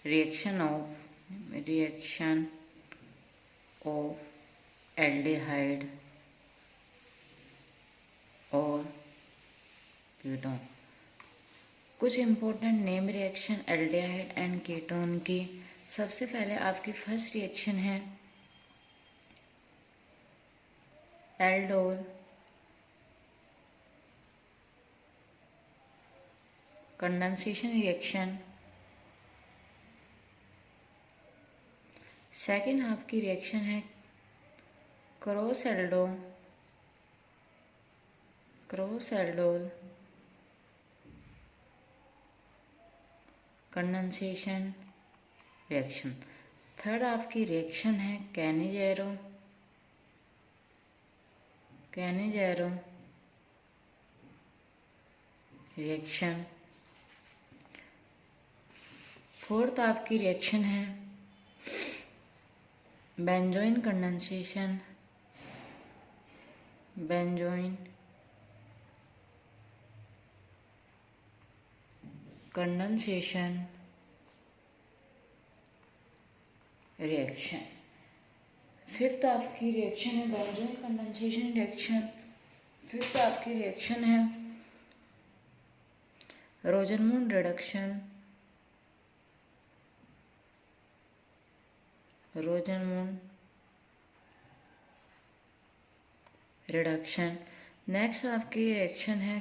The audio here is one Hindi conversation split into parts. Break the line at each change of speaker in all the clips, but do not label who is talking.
रिएक्शन ऑफ एल्डिहाइड और कीटोन। कुछ important name reaction aldehyde and ketone की। सबसे पहले आपकी फर्स्ट रिएक्शन है एल्डोल कंडेंसेशन रिएक्शन। सेकेंड आपकी रिएक्शन है cross aldol condensation reaction. Third आपकी रिएक्शन है कैनिजेरो रिएक्शन। फोर्थ आपकी रिएक्शन है बेंजोइन कंडेंसेशन रिएक्शन। फिफ्थ आपकी रिएक्शन है बेंजोइन कंडेंसेशन रिएक्शन। फिफ्थ आपकी रिएक्शन है रोजनमूड रिडक्शन। नेक्स्ट आपकी रिएक्शन है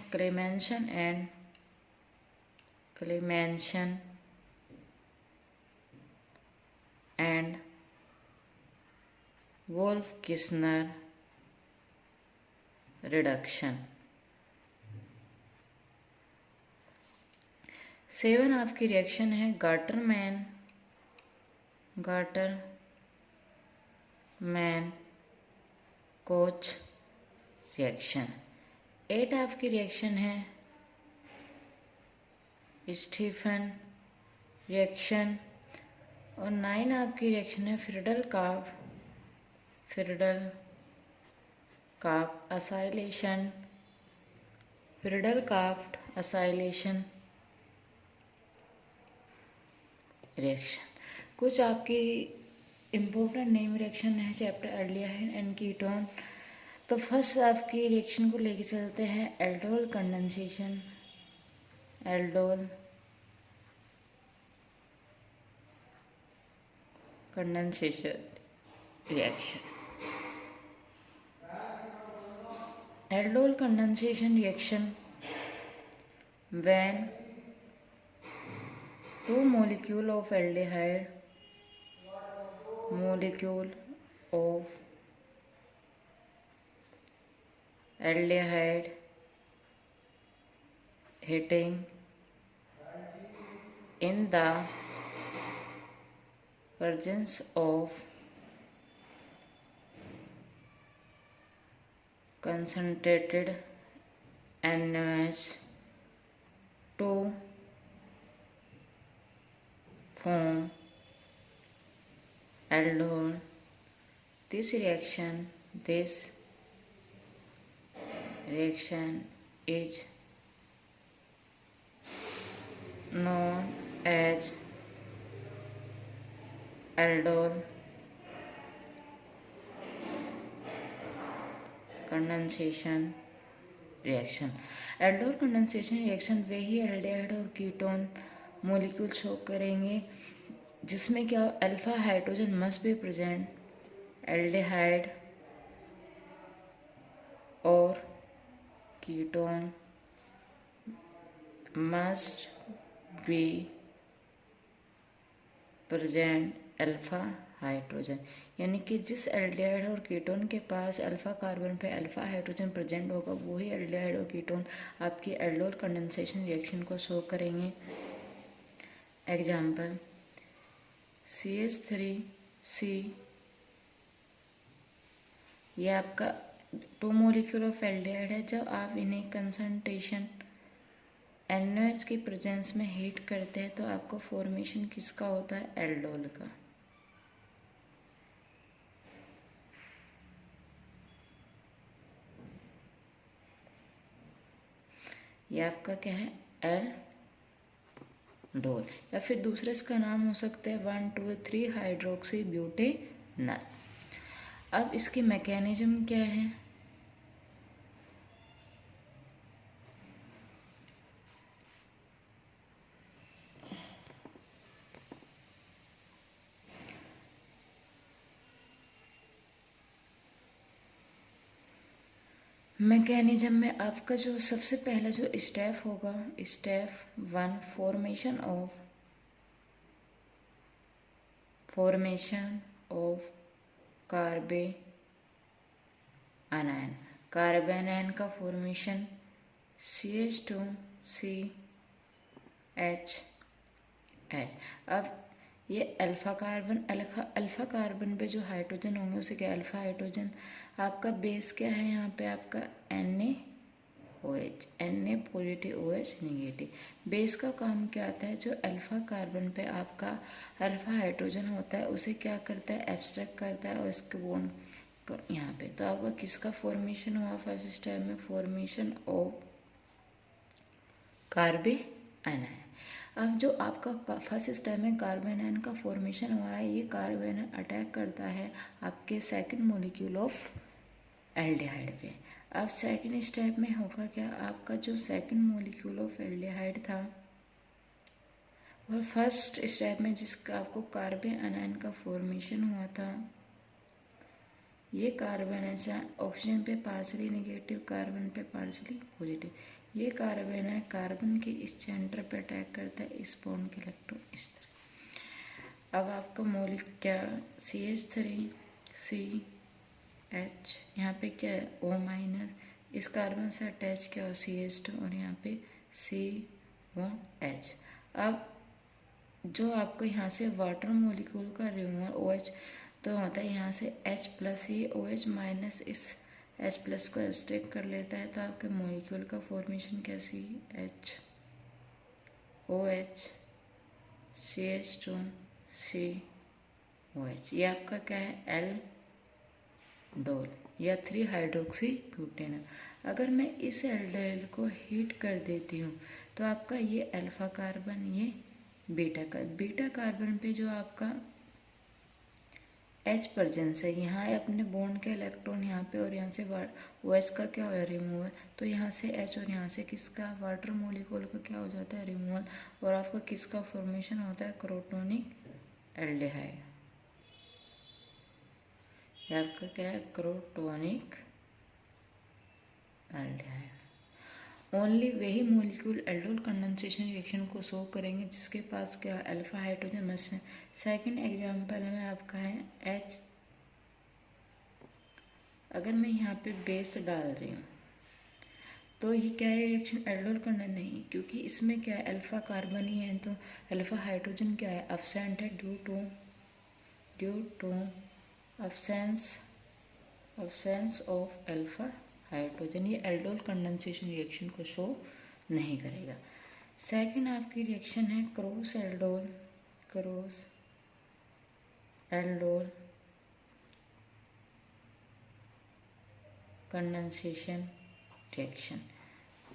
क्लेमेंशन एंड वोल्फ-किस्नर रिडक्शन। 7 आपकी रिएक्शन है गाटरमैन कोच रिएक्शन। 8 आपकी रिएक्शन है स्टीफन रिएक्शन। और 9 आपकी रिएक्शन है फ्रीडल काफ्ट असाइलेशन रिएक्शन। कुछ आपकी इम्पोर्टेंट नेम रिएक्शन है चैप्टर एल्डिहाइड एंड कीटोन। तो फर्स्ट आपकी रिएक्शन को लेके चलते हैं aldol condensation reaction. Aldol condensation reaction when two molecule of aldehyde hitting in the presence of concentrated NaOH to form aldol. This reaction is known as aldol condensation reaction. Aldol condensation reaction वे ही एल्डिहाइड और कीटोन मॉलिक्यूल शो करेंगे जिसमें क्या alpha hydrogen must be present. Aldehyde और ketone must be present alpha hydrogen. यानी कि जिस एल्डिहाइड और कीटोन के पास अल्फा कार्बन पे अल्फा हाइड्रोजन प्रेजेंट होगा वही एल्डिहाइड और कीटोन आपकी एल्डोल कंडेंसेशन रिएक्शन को शो करेंगे। एग्जाम्पल CH3C, ये आपका 2 मोलिक्यूल ऑफ एल्डिहाइड है। जब आप इन्हें कंसंट्रेशन NaOH की प्रेजेंस में हीट करते हैं तो आपको फॉर्मेशन किसका होता है? एल्डोल का। ये आपका क्या है? डोल, या फिर दूसरा इसका नाम हो सकता है 1,2,3 हाइड्रोक्सी ब्यूटेनॉल। अब इसकी मैकेनिज्म क्या है? मैकेनिज्म में आपका जो सबसे पहला जो स्टेप होगा, step 1, formation of carbon anion, carbon ion का फॉर्मेशन CH2CH। अब ये अल्फा कार्बन पे जो हाइड्रोजन होंगे उसे क्या, अल्फा हाइड्रोजन। आपका बेस क्या है यहाँ पे, आपका NaOH, Na positive, OH negative. Base का काम क्या आता है, जो अल्फा कार्बन पे आपका अल्फा हाइड्रोजन होता है उसे क्या करता है, एब्स्ट्रैक्ट करता है और इसके बॉन्ड यहाँ पे। तो आपका किसका फॉर्मेशन हुआ फर्स्ट स्टेप में, फॉर्मेशन ऑफ कार्बन आयन। अब जो आपका फर्स्ट स्टेप में कार्बन आयन का फॉर्मेशन हुआ है, ये कार्बन अटैक करता है आपके सेकंड मॉलिक्यूल ऑफ एल्डिहाइड पे। अब सेकंड स्टेप में होगा क्या, आपका जो सेकंड मॉलिक्यूल ऑफ एल्डिहाइड था और फर्स्ट स्टेप में जिसका आपको कार्बन आयन का फॉर्मेशन हुआ था, ये कार्बन है ऑक्सीजन पे पार्सली नेगेटिव, कार्बन पे पार्सली पॉजिटिव। ये कार्बन है, कार्बन के इस सेंटर पे अटैक करता है इस बॉन्ड के इलेक्ट्रॉन इस तरह। अब आपका मौलिक क्या, CH3CH, यहाँ पे क्या है O-, इस कार्बन से अटैच क्या हो CH2 और यहाँ पे COH। अब जो आपको यहाँ से वाटर मॉलिक्यूल का रिमूवल OH तो होता है यहाँ से H+, ये OH- इस H+ को एब्स्ट्रैक्ट कर लेता है, तो आपके मॉलिक्यूल का फॉर्मेशन क्या, CHOH CH2COH। ये आपका क्या है, एल्डोल या 3 हाइड्रोक्सी ब्यूटेनॉल। अगर मैं इस एल्डोल को हीट कर देती हूँ तो आपका ये अल्फा कार्बन, ये बीटा कार्बन पे जो आपका H प्रेजेंस है, यहाँ है अपने बॉन्ड के इलेक्ट्रॉन यहाँ पे और यहाँ से OH का क्या है, रिमूवल। तो यहाँ से H और यहाँ से किसका, वाटर मॉलिक्यूल का क्या हो जाता है, रिमूवल। और आपका किसका फॉर्मेशन होता है, क्रोटोनिक एल्डिहाइड। ये आपका क्या है, क्रोटोनिक एल्डिहाइड। ओनली वही मॉलिक्यूल एल्डोल कंडेंसेशन रिएक्शन को शो करेंगे जिसके पास क्या, alpha hydrogen must. Second example में आपका है H। अगर मैं यहाँ पे बेस डाल रही हूँ तो ये क्या है, रिएक्शन एल्डोल कंडेंस नहीं, क्योंकि इसमें क्या है, अल्फा कार्बन ही है, तो अल्फा हाइड्रोजन क्या है, एब्सेंट है due to absence of alpha hydrogen. ये एल्डोल कंडेंसेशन रिएक्शन को शो नहीं करेगा। सेकंड आपकी रिएक्शन है cross aldol condensation reaction.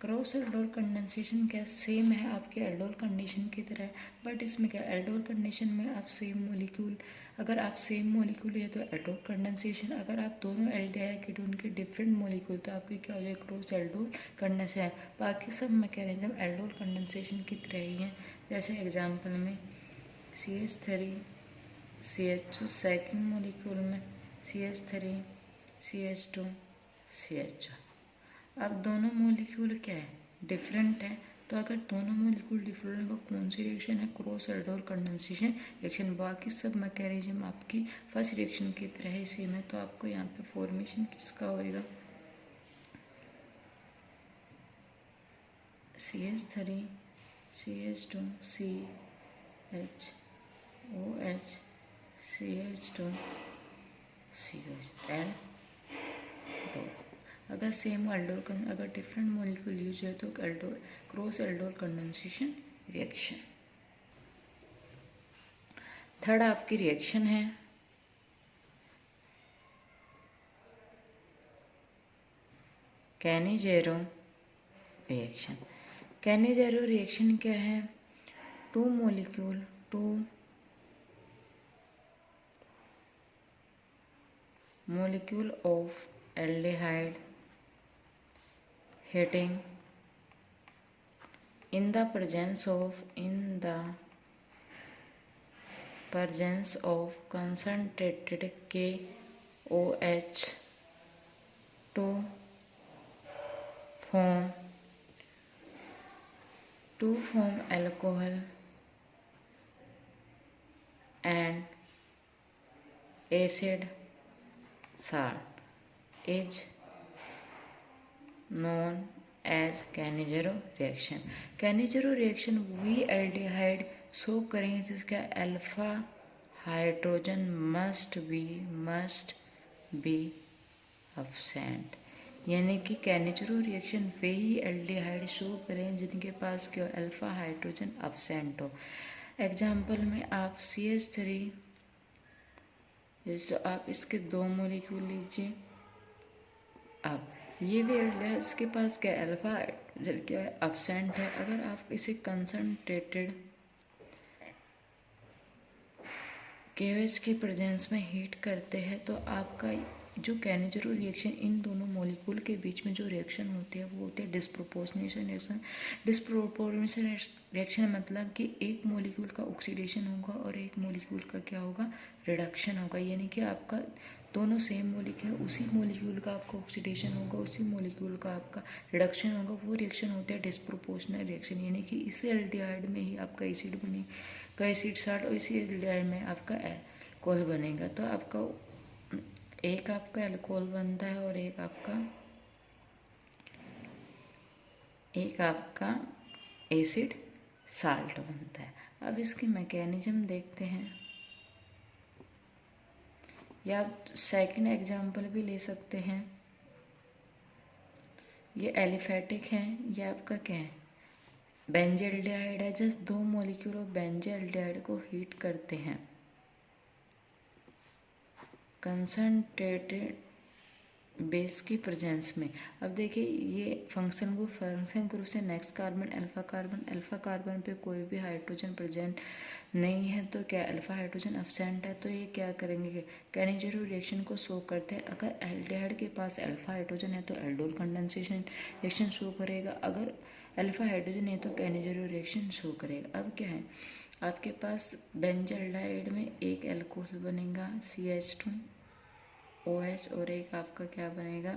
Cross aldol condensation क्या सेम है आपके एल्डोल कंडीशन की तरह, बट इसमें क्या, एल्डोल कंडीशन में आप सेम मॉलिक्यूल, अगर आप सेम मॉलिक्यूल है तो एल्डोल कंडेंसेशन, अगर आप दोनों एल्डिहाइड कीटोन के डिफरेंट मॉलिक्यूल तो आपकी क्या हो जाए, क्रॉस एल्डोल कंडेंसेशन। बाकी सब मैकेनिज्म एल्डोल कंडेंसेशन की तरह ही है। जैसे एग्जाम्पल में CH3CH2 सेकेंड मॉलिक्यूल में CH3CH2CH2। अब दोनों मॉलिक्यूल क्या है, डिफरेंट है, तो अगर दोनों मॉलिक्यूल डिफरेंट है तो कौन सी रिएक्शन है, क्रॉस एल्डोल कंडेंसेशन रिएक्शन। बाकी सब मैकेनिज्म आपकी फर्स्ट रिएक्शन की तरह ही सेम है। तो आपको यहाँ पे फॉर्मेशन किसका होएगा, CH3CH2CHOH CH2COH एल्डोल। अगर सेम एल्डोल अगर डिफरेंट मॉलिक्यूल यूज है तो aldol cross aldol condensation reaction. Third आपकी रिएक्शन है कैनिजेरो रिएक्शन। कैनिजेरो रिएक्शन क्या है, to molecule of aldehyde heating in the presence of concentrated KOH to form alcohol and acid salt is known as Cannizzaro reaction. Cannizzaro reaction वही एल्डिहाइड शो करेंगे जिसका alpha hydrogen must B absent, यानी कि कैनिज़रो रिएक्शन वही एल्डिहाइड शो करें जिनके पास क्या अल्फा हाइड्रोजन अब्सेंट हो। एग्जाम्पल में आप CH3, जैसे आप इसके 2 मॉलिक्यूल लीजिए। अब ये भी एल्डिहाइड इसके पास क्या अल्फा हाइड्रोजन क्या अब्सेंट है। अगर आप इसे कंसनट्रेटेड KOH के प्रेजेंस में हीट करते हैं तो आपका जो कैनिज़रो रिएक्शन इन दोनों मॉलिक्यूल के बीच में जो रिएक्शन होती है वो होती है डिस्प्रोपोर्शनेशन रिएक्शन। डिस्प्रोपोर्शनेशन रिएक्शन मतलब कि एक मॉलिक्यूल का ऑक्सीडेशन होगा और एक मॉलिक्यूल का क्या होगा, रिडक्शन होगा। यानी कि आपका दोनों सेम मॉलिक्यूल है, उसी मॉलिक्यूल का आपका ऑक्सीडेशन होगा, उसी मॉलिक्यूल का आपका रिडक्शन होगा। वो रिएक्शन होता है डिस्प्रोपोर्शनल रिएक्शन, यानी कि इसी एल्डिहाइड में ही आपका एसिड बनेगा, एसिड साल्ट, और इसी एल्डिहाइड में आपका एल्कोहल बनेगा। तो आपका एक आपका अल्कोहल बनता है और एक आपका एसिड साल्ट बनता है। अब इसकी मैकेनिज्म देखते हैं, या आप सेकंड एग्जांपल भी ले सकते हैं। ये एलिफेटिक है, ये आपका क्या है, बेंजल्डिहाइड है। जस्ट 2 मॉलिक्यूल ऑफ बेंजल्डिहाइड को हीट करते हैं कंसनट्रेटेड बेस की प्रेजेंस में। अब देखिए ये फंक्शन ग्रुप से नेक्स्ट कार्बन अल्फा कार्बन पे कोई भी हाइड्रोजन प्रेजेंट नहीं है, तो क्या अल्फा हाइड्रोजन अब्सेंट है। तो ये क्या करेंगे, कैनिज़रो रिएक्शन को शो करते हैं। अगर एल्डिहाइड के पास अल्फा हाइड्रोजन है तो एल्डोल कंडेंसेशन रिएक्शन शो करेगा, अगर अल्फा हाइड्रोजन है तो कैनिज़रो रिएक्शन शो करेगा। अब क्या है, आपके पास बेंजल्डिहाइड में एक अल्कोहल बनेगा CH2OH और एक आपका क्या बनेगा,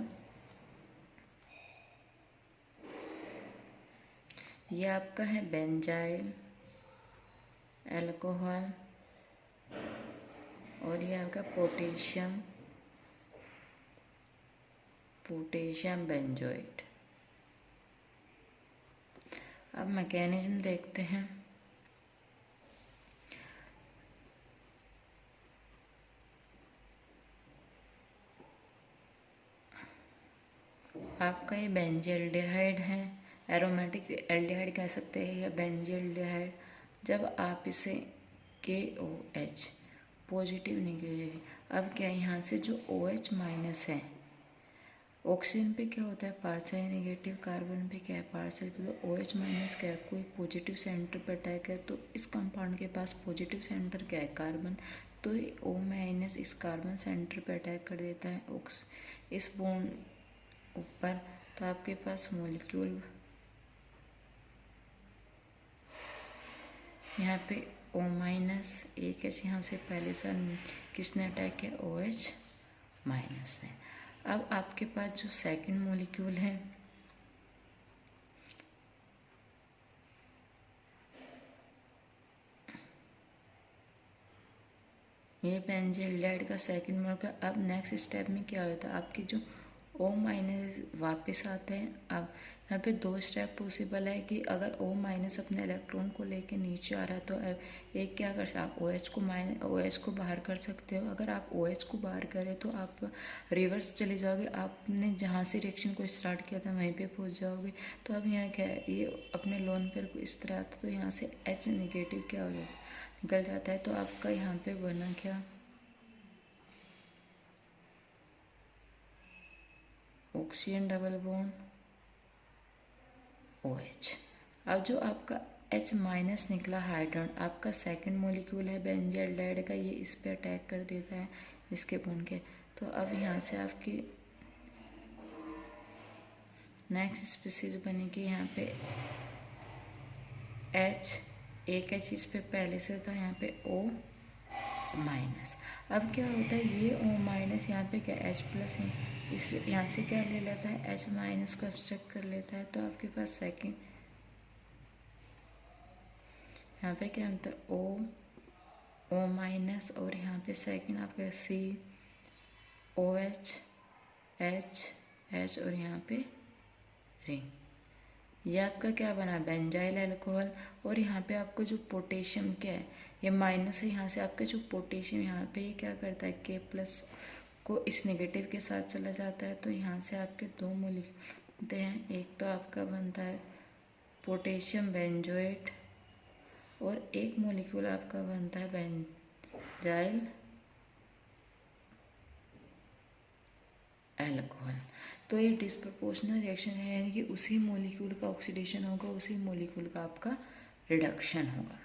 ये आपका है बेंजाइल अल्कोहल और ये आपका पोटेशियम बेंजोएट। अब मैकेनिज्म देखते हैं। आपका ये बेंजल्डिहाइड है, एरोमेटिक एल्डिहाइड कह सकते हैं या बेंजल्डिहाइड। जब आप इसे KOH पॉजिटिव निकलेगी, अब क्या यहाँ से जो OH माइनस है, ऑक्सीजन पे क्या होता है पार्शियल नेगेटिव, कार्बन पे क्या है पार्शियल। तो OH माइनस क्या है, कोई पॉजिटिव सेंटर पर अटैक है, तो इस कंपाउंड के पास पॉजिटिव सेंटर क्या है, कार्बन। तो O माइनस इस कार्बन सेंटर पर अटैक कर देता है इस बॉन्ड ऊपर। तो आपके पास मॉलिक्यूल यहाँ पे O माइनस एक H यहाँ से पहले से किसने अटैक किया, OH माइनस है। अब आपके पास जो सेकंड मॉलिक्यूल है, ये बेंजल्डिहाइड का सेकंड मॉलिक्यूल। अब नेक्स्ट स्टेप में क्या होता है, आपकी जो O माइनस वापस आते हैं। अब यहाँ पे 2 स्टेप पॉसिबल है कि अगर O माइनस अपने इलेक्ट्रॉन को लेके नीचे आ रहा है तो एक क्या कर सकते, आप OH को बाहर कर सकते हो। अगर आप OH को बाहर करें तो आप रिवर्स चले जाओगे, आपने जहाँ से रिएक्शन को स्टार्ट किया था वहीं पे पहुँच जाओगे। तो अब यहाँ क्या है, ये अपने लोन पर इस तरह आता है, तो यहाँ से H नेगेटिव क्या हो जाता है, निकल जाता है। तो आपका यहाँ पे बना क्या, ऑक्सीजन डबल बॉन्ड OH। अब जो आपका H माइनस निकला हाइड्रोजन, आपका सेकंड मॉलिक्यूल है बेंजल्डेहाइड का, ये इस पे अटैक कर देता है इसके बॉन्ड के। तो अब यहाँ से आपकी नेक्स्ट स्पीसीज बनेगी यहाँ पे H, एक H इस पे पहले से था, यहाँ पे O माइनस। अब क्या होता है, ये O माइनस यहाँ पे क्या H प्लस है, इस यहाँ से क्या ले लेता है, H माइनस को एब्स्ट्रैक्ट कर लेता है। तो आपके पास सेकंड यहाँ पे क्या होता है O माइनस, और यहाँ पे सेकंड आपका C OH H और यहाँ पे रिंग, ये आपका क्या बना बेंजाइल अल्कोहल। और यहाँ पे आपको जो पोटेशियम क्या है, ये माइनस है, यहाँ से आपका जो पोटेशियम यहाँ पे ये क्या करता है K प्लस को इस नेगेटिव के साथ चला जाता है। तो यहाँ से आपके दो मॉलिक्यूल बनते हैं, एक तो आपका बनता है पोटेशियम बेंजोएट और एक मॉलिक्यूल आपका बनता है बेंजाइल अल्कोहल। तो ये डिस्प्रपोर्शनल रिएक्शन है, यानी कि उसी मॉलिक्यूल का ऑक्सीडेशन होगा, उसी मॉलिक्यूल का आपका रिडक्शन होगा।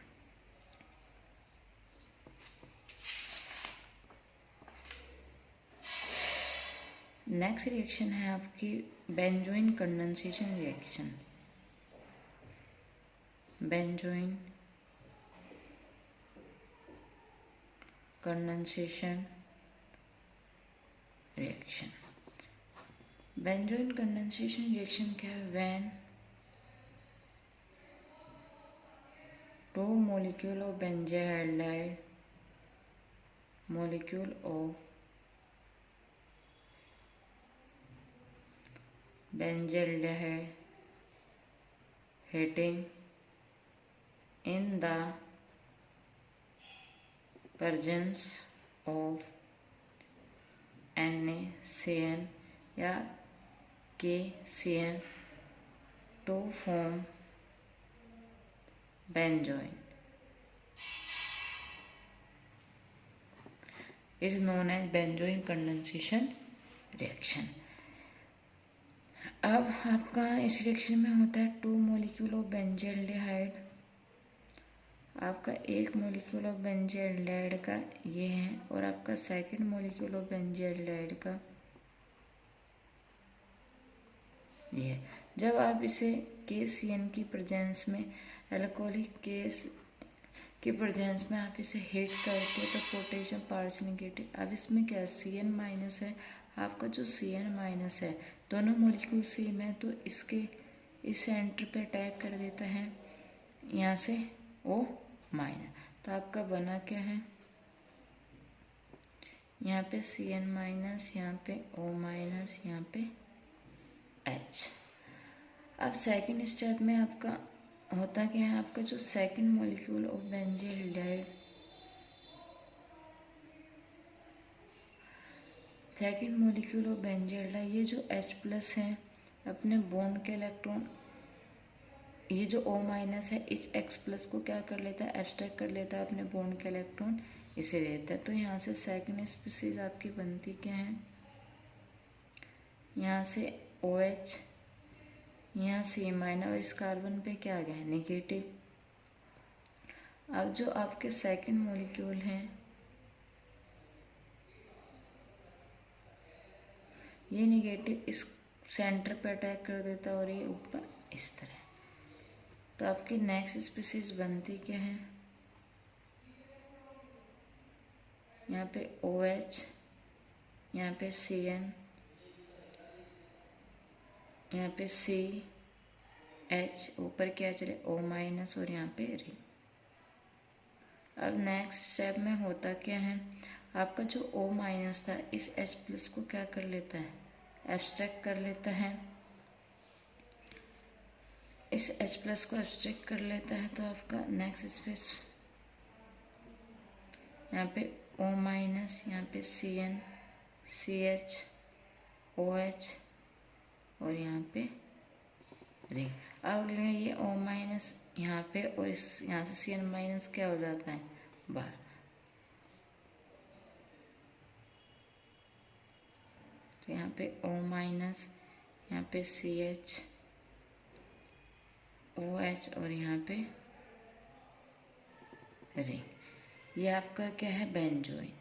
नेक्स्ट रिएक्शन है आपकी benzoin condensation reaction. Benzoin condensation reaction. Benzoin condensation reaction क्या है, when two molecule of benzyl molecule of benzaldehyde heating in the presence of NaCN या KCN to form benzoin is known as benzoin condensation reaction। अब आपका इस रिएक्शन में होता है टू मॉलिक्यूल ऑफ बेंजाल्डेहाइड, आपका एक मॉलिक्यूल ऑफ बेंजाल्डेहाइड का ये है और आपका सेकंड मॉलिक्यूल ऑफ बेंजाल्डेहाइड का ये। जब आप इसे KCN की प्रेजेंस में, अल्कोहलिक केस की प्रेजेंस में आप इसे हीट करते हो तो पोटेशियम पार्शियल नेगेटिव। अब इसमें क्या CN माइनस है, आपका जो CN माइनस है दोनों मॉलिक्यूल सेम है, तो इसके इस सेंटर पे अटैक कर देता है यहाँ से O माइनस। तो आपका बना क्या है, यहाँ पे CN माइनस, यहाँ पे O माइनस, यहाँ पे H। अब सेकंड स्टेप में आपका होता क्या है, आपका जो second molecule of benzaldehyde, second molecule of benzaldehyde, ये जो H प्लस है अपने बॉन्ड के इलेक्ट्रॉन, ये जो O माइनस है इस X प्लस को क्या कर लेता है, एब्स्ट्रैक्ट कर लेता है अपने बॉन्ड के इलेक्ट्रॉन, इसे देता है। तो यहाँ से सेकंड स्पीसीज आपकी बनती क्या है, यहाँ से OH, यहाँ C माइनस और इस कार्बन पे क्या आ गया है नेगेटिव। अब जो आपके सेकंड मॉलिक्यूल हैं ये नेगेटिव इस सेंटर पे अटैक कर देता है और ये ऊपर इस तरह। तो आपकी नेक्स्ट स्पीसीज बनती क्या है, यहाँ पे OH, यहाँ पे CN, यहाँ पे CH, ऊपर क्या चले O माइनस और यहाँ पे रिंग। अब नेक्स्ट स्टेप में होता क्या है, आपका जो O माइनस था इस H प्लस को क्या कर लेता है, एब्स्ट्रैक्ट कर लेता है, इस H प्लस को एब्स्ट्रैक्ट कर लेता है। तो आपका नेक्स्ट स्पेस यहाँ पे O माइनस, यहाँ पे CN CH OH और यहाँ पे रिंग। अब ये O माइनस यहाँ पे और इस यहाँ से CN माइनस क्या हो जाता है बाहर। तो यहाँ पे O माइनस, यहाँ पे CH OH और यहाँ पे रिंग। ये आपका क्या है, बेंजोइन।